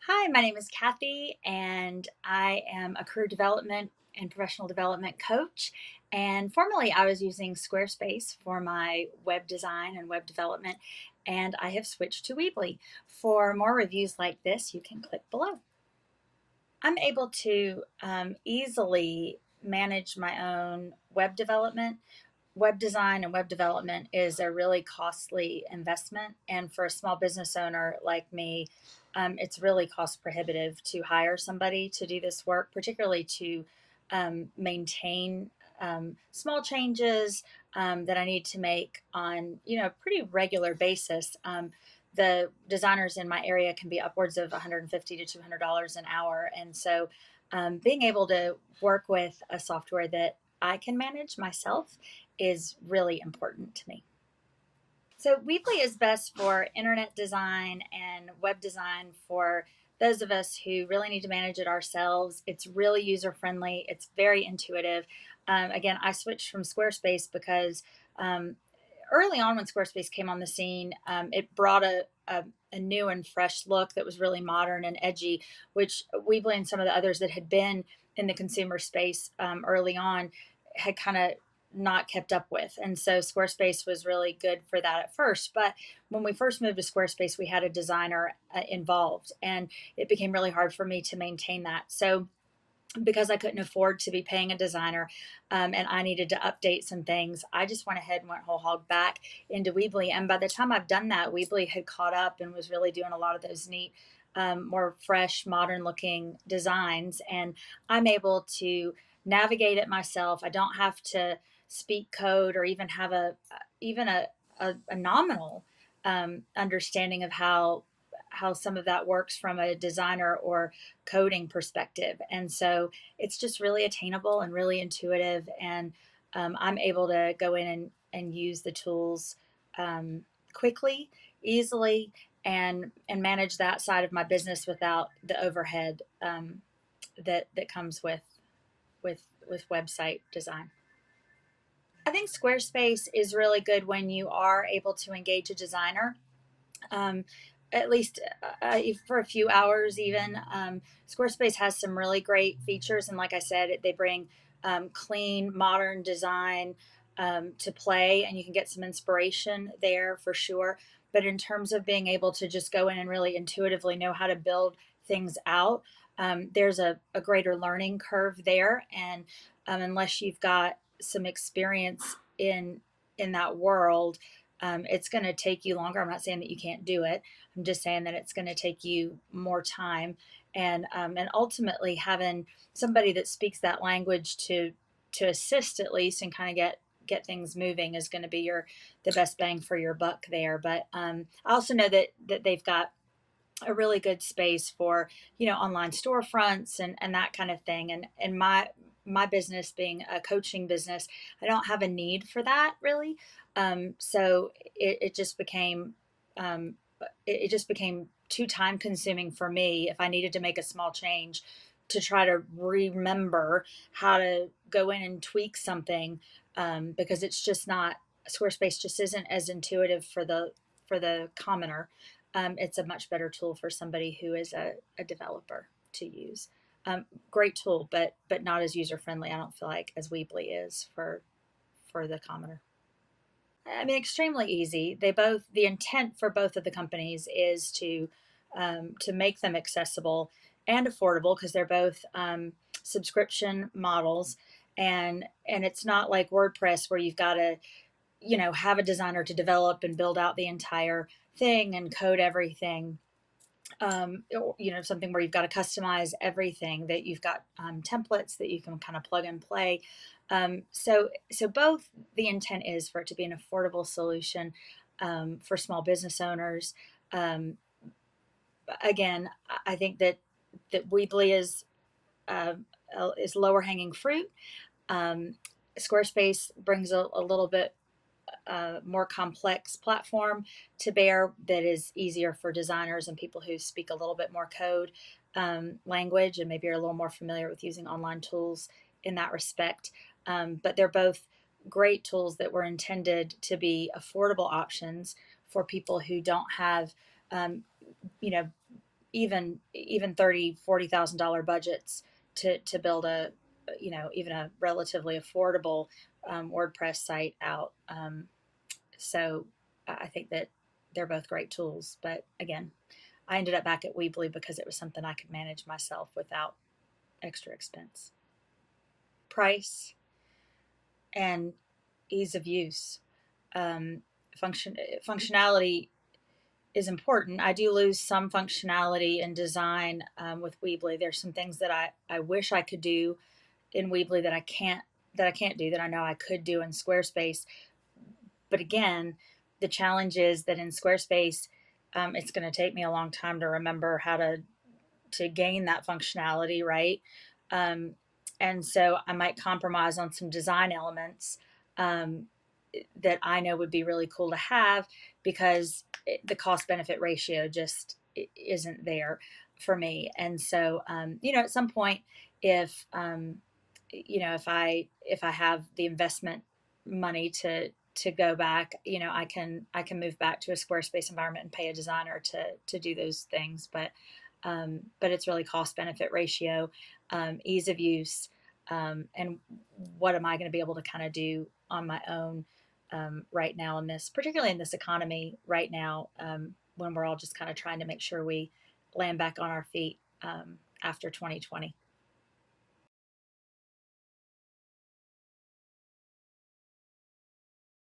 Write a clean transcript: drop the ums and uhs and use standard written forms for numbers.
Hi, my name is Kathy, and I am a career development and professional development coach. And formerly, I was using Squarespace for my web design and web development, and I have switched to Weebly. For more reviews like this, you can click below. I'm able to easily manage my own web development. Web design and web development is a really costly investment. And for a small business owner like me, it's really cost prohibitive to hire somebody to do this work, particularly to maintain small changes that I need to make on a pretty regular basis. The designers in my area can be upwards of $150 to $200 an hour, and so being able to work with a software that I can manage myself is really important to me. So Weebly is best for internet design and web design for those of us who really need to manage it ourselves. It's really user friendly. It's very intuitive. Again, I switched from Squarespace because early on when Squarespace came on the scene, it brought a new and fresh look that was really modern and edgy, which Weebly and some of the others that had been in the consumer space early on had kind of not kept up with. And so Squarespace was really good for that at first. But when we first moved to Squarespace, we had a designer involved, and it became really hard for me to maintain that. So because I couldn't afford to be paying a designer and I needed to update some things, I just went ahead and went whole hog back into Weebly. And by the time I've done that, Weebly had caught up and was really doing a lot of those neat, more fresh, modern looking designs. And I'm able to navigate it myself. I don't have to speak code or even have a nominal understanding of how some of that works from a designer or coding perspective. And so it's just really attainable and really intuitive. And I'm able to go in and use the tools quickly, easily, and manage that side of my business without the overhead that comes with website design. I think Squarespace is really good when you are able to engage a designer, um, at least for a few hours even. Squarespace has some really great features, and like I said, they bring clean modern design to play, and you can get some inspiration there for sure. But in terms of being able to just go in and really intuitively know how to build things out, there's a greater learning curve there. And unless you've got some experience in that world, it's going to take you longer. I'm not saying that you can't do it. I'm just saying that it's going to take you more time, and ultimately having somebody that speaks that language to assist at least and kind of get things moving is going to be the best bang for your buck there. But I also know that they've got a really good space for online storefronts and that kind of thing. And my business being a coaching business, I don't have a need for that really. So it just became um, it just became too time consuming for me if I needed to make a small change to try to remember how to go in and tweak something, because it's just not Squarespace just isn't as intuitive for the commoner. It's a much better tool for somebody who is a developer to use. Great tool, but not as user friendly. I don't feel like as Weebly is for the commoner. I mean, extremely easy. The intent for both of the companies is to make them accessible and affordable because they're both subscription models, and it's not like WordPress where you've got to have a designer to develop and build out the entire thing and code everything. Something where you've got to customize everything, that you've got templates that you can kind of plug and play. So both, the intent is for it to be an affordable solution for small business owners. Um, Again, I think that Weebly uh, is lower hanging fruit. Um, Squarespace brings a little bit more complex platform to bear that is easier for designers and people who speak a little bit more code language and maybe are a little more familiar with using online tools in that respect. But they're both great tools that were intended to be affordable options for people who don't have, um, you know, even $30,000-$40,000 budgets to build a, even a relatively affordable WordPress site out. So I think that they're both great tools. But again, I ended up back at Weebly because it was something I could manage myself without extra expense. Price and ease of use. Um, functionality is important. I do lose some functionality in design with Weebly. There's some things that I wish I could do in Weebly that I can't do that I know I could do in Squarespace. But again, the challenge is that in Squarespace, it's going to take me a long time to remember how to gain that functionality, right? Um, and so I might compromise on some design elements um, that I know would be really cool to have because the cost benefit ratio just isn't there for me. And so, at some point, if if I have the investment money to go back, I can move back to a Squarespace environment and pay a designer to do those things. But it's really cost benefit ratio, ease of use, and what am I going to be able to kind of do on my own right now in this, particularly in this economy right now, when we're all just kind of trying to make sure we land back on our feet after 2020.